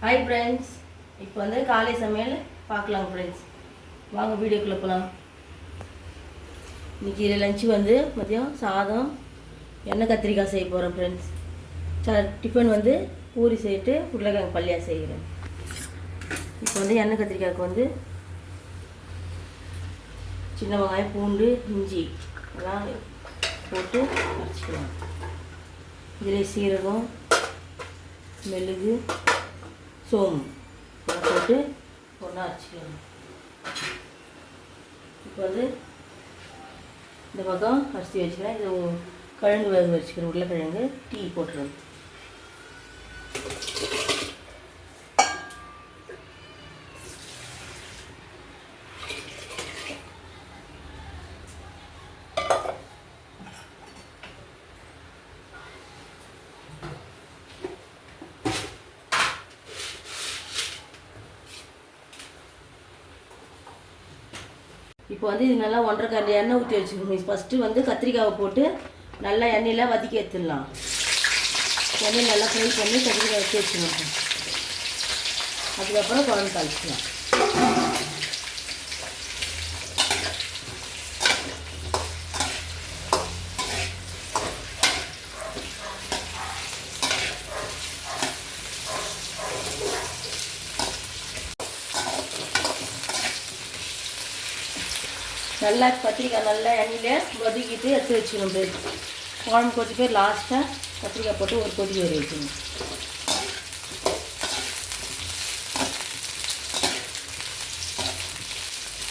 Hi friends, இப்போ வந்து காலை சமையல் பார்க்கலாம் ஃப்ரெண்ட்ஸ். வாங்க வீடியோக்குள்ளே போகலாம். இன்றைக்கி லஞ்சு வந்து மதியம் சாதம் எண்ணெய் கத்திரிக்காய் செய்ய போகிறேன் ஃப்ரெண்ட்ஸ். டிஃபன் வந்து பூரி செய்யிட்டு உருளைக்கிழங்கு பல்லியாக செய்கிறேன். இப்போ வந்து எண்ணெய் கத்திரிக்காய்க்கு வந்து சின்ன வெங்காயம், பூண்டு, இஞ்சி எல்லாம் போட்டு அரைச்சிக்கலாம். இதில் சீரகம், மெழுகு, சோம்பு போட்டு ஒன்றா அரைச்சிக்கலாம். இப்போ வந்து இந்த பக்கம் அரிசி வச்சுக்கிறேன். இது கிழங்கு வேக வச்சுக்கிறேன். உருளைக்கிழங்கு டீ போட்டுருவேன். இப்போ வந்து இது நல்லா 1.5 கரண்டி எண்ணெய் ஊற்றி வச்சுக்கணும். ஃபஸ்ட்டு வந்து கத்திரிக்காயை போட்டு நல்லா எண்ணெயில் வதக்கி எடுத்துடலாம். எண்ணெய் நல்லா ஃப்ரை பண்ணி கத்திரிக்காய் வச்சு வச்சுக்கணும். அதுக்கப்புறம் குழம்பு தாளிச்சிக்கலாம். நல்லா கத்திரிக்காய் நல்லா எண்ணெயில் வதக்கிட்டு எடுத்து வச்சுக்கணும். குழம்பு கொதி பேர் லாஸ்ட்டாக கத்திரிக்காய் போட்டு ஒரு கொதி வர வைக்கணும்.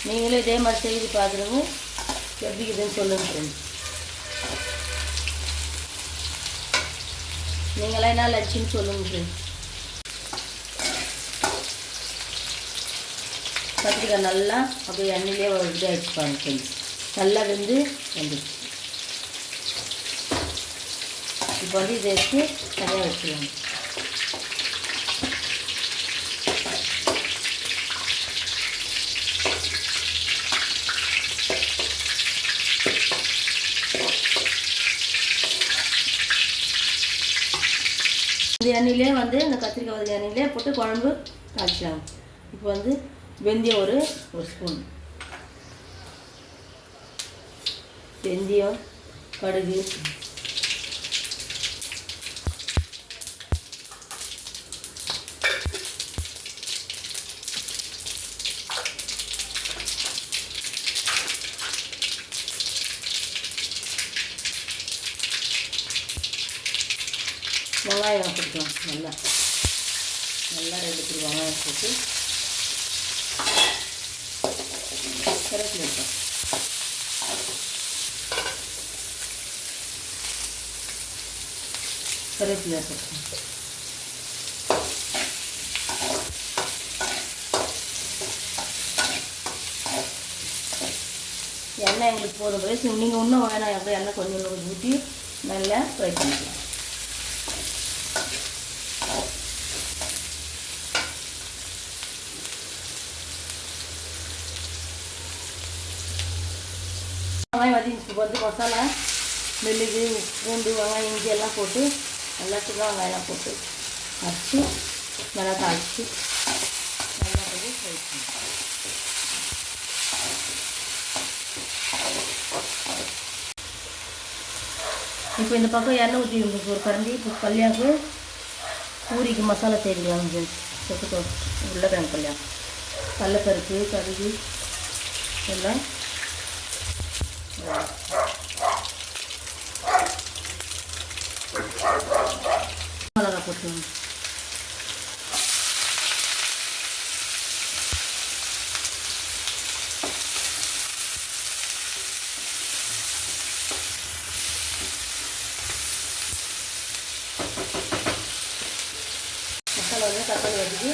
நீங்களும் இதே மாதிரி செய்து பார்க்குறவங்க எப்படி இதுன்னு சொல்லுங்க ஃப்ரெண்ட்ஸ். நீங்களாம் என்ன லட்சின்னு சொல்லுங்க ஃப்ரெண்ட்ஸ். கத்திரிக்காய் நல்லா அப்படியே எண்ணெயிலே இதாக வச்சுப்பாங்க ஃப்ரெண்ட்ஸ். நல்லா வந்துடுச்சு. இப்போ வந்து இதை எடுத்து தனியாக வச்சுக்கணும். இந்த எண்ணெயிலே வந்து இந்த கத்திரிக்காய் வதக்க எண்ணெயிலே போட்டு குழம்பு தாளிச்சிக்கலாம். இப்போ வந்து வெந்தயம் ஒரு ஸ்பூன், வெந்தயம், கடுகு, வெங்காயம் போட்டுக்கலாம். நல்லா 2 வெங்காயம் போட்டு கருவேப்பிலை போட்டு எண்ணெய் எங்களுக்கு போதும் போய் நீங்கள் இன்னும் வேணாம் அப்படியே எண்ணெய் கொஞ்சம் ஊற்றி நல்லா ஃப்ரை பண்ணிக்கலாம். வெங்காயம் வதக்கிட்டு வந்து மசாலா மெழுகு, பூண்டு, வெங்காயம், இஞ்சி எல்லாம் போட்டு நல்லா சும்மா வெங்காயம் போட்டு அரைச்சி நல்லா தாளித்து நல்லா வந்து ஃப்ரை பண்ணி இப்போ இந்த பக்கம் எண்ணெய் ஊற்றி உங்களுக்கு ஒரு கரண்டி இப்போ பல்லியாவுக்கு பூரிக்கு மசாலா தேடிக்கலாம். சொத்து உருளைக்கிழங்கு பல்லியா, கடலைப்பருப்பு, கடுகு எல்லாம் மிளகா போட்டுருவோம். மசாலா வந்து தக்காளி வதக்கி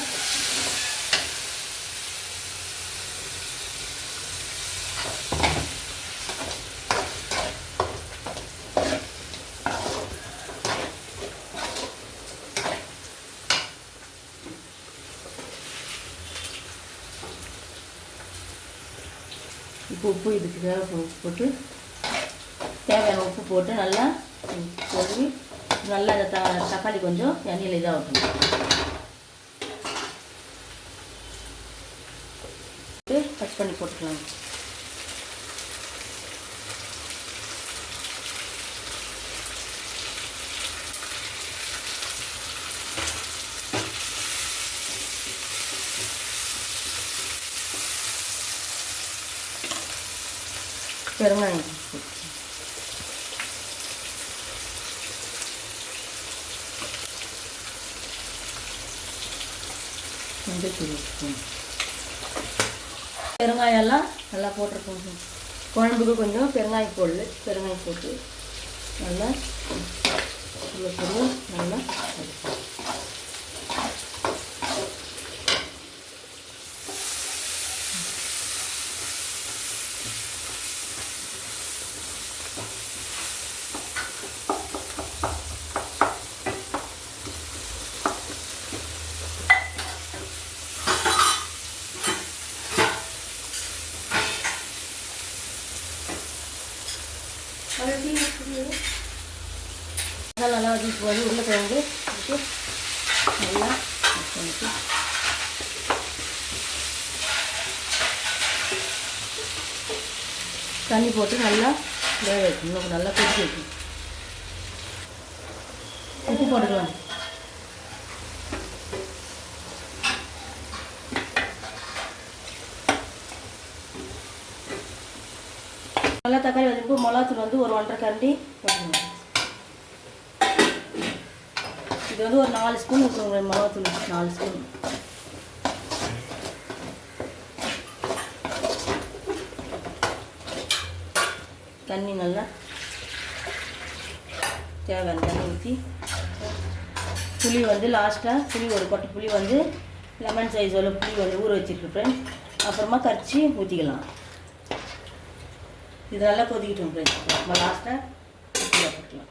இப்போ உப்பு இதுக்கு போட்டு தேவையான உப்பு போட்டு நல்லா கொதி நல்லா தக்காளி கொஞ்சம் எண்ணெயில் இதாகட்டும். கட் பண்ணி போட்டுக்கலாம். பெருங்காயம் பெருங்காயம் எல்லாம் நல்லா போட்டிருக்கோம். குழம்புக்கு கொஞ்சம் பெருங்காயம் பெருங்காயம் போட்டு நல்லா நல்லா நல்லா வச்சுட்டு வந்து உருளைக்கிழங்கு நல்லா தண்ணி போட்டு நல்லா வேக வைக்கணும். நல்லா கொதிக்க வைக்கணும். உப்பு போட்டுக்கலாம். நல்லா தக்காளி வதக்கு மிளகாத்தூள் வந்து ஒரு 1.5 கரண்டி போட்டுக்கணும். இது வந்து ஒரு 4 ஸ்பூன் ஊற்றுவோம். மிளகாத்தூள் 4 ஸ்பூன். தண்ணி நல்லா தேவையான தண்ணி ஊற்றி புளி வந்து லாஸ்ட்டாக புளி ஒரு கொட்டை புளி வந்து லெமன் சைஸோட புளி வந்து ஊற வச்சுருக்கு ஃப்ரெண்ட்ஸ். அப்புறமா கரைச்சி ஊற்றிக்கலாம். இது நல்லா கொதிக்கிட்டோம் ஃப்ரெண்ட்ஸ். நம்ம லாஸ்ட்டாக போட்டுக்கலாம்.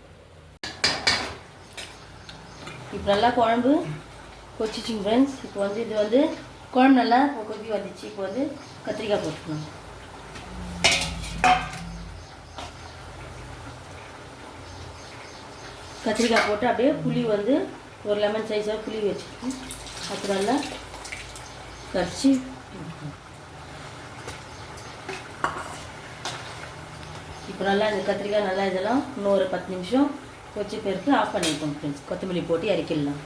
இப்போ நல்லா குழம்பு கொதிச்சிச்சிங்க ஃப்ரெண்ட்ஸ். இப்போ வந்து இது வந்து குழம்பு நல்லா கொதி வந்துச்சு. இப்போ வந்து கத்திரிக்காய் போட்டுக்கலாம். கத்திரிக்காய் போட்டு அப்படியே புளி வந்து ஒரு லெமன் சைஸாக புளி வச்சுருக்கோம். அது நல்லா கரைச்சி இப்போ நல்லா இந்த கத்திரிக்காய் நல்லா இதெல்லாம் இன்னும் ஒரு 10 நிமிஷம் கொச்சி பேருக்கு ஆஃப் பண்ணியிருக்கோம் ஃப்ரெண்ட்ஸ். கொத்தமல்லி போட்டு இறக்கிடலாம்.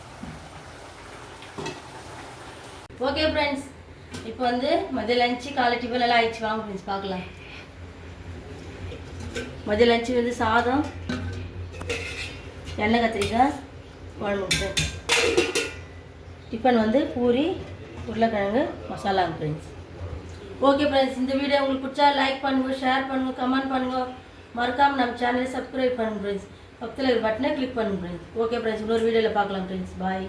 ஓகே ஃப்ரெண்ட்ஸ், இப்போ வந்து மதிய லஞ்சு காலை டிஃபன் எல்லாம் ஆயிடுச்சு. வாங்க ஃப்ரெண்ட்ஸ் பார்க்கலாம். மதிய லஞ்சு வந்து சாதம், எண்ணெய் கத்திரிக்காய் குழம்பு. டிஃபன் வந்து பூரி உருளைக்கிழங்கு மசாலா ஃப்ரெண்ட்ஸ். ஓகே ஃப்ரெண்ட்ஸ், இந்த வீடியோ உங்களுக்கு பிடிச்சா லைக் பண்ணுங்கள், ஷேர் பண்ணுங்கள், கமெண்ட் பண்ணுங்கள். மறக்காமல் நம்ம சேனலை சப்ஸ்கிரைப் பண்ணுங்கள் ஃப்ரெண்ட்ஸ். பக்கத்தில் ஒரு பட்டனை கிளிக் பண்ணுங்கள் ஃப்ரெண்ட்ஸ். ஓகே ஃப்ரெண்ட்ஸ், இன்னொரு வீடியோவில் பார்க்கலாம் ஃப்ரெண்ட்ஸ். பாய்.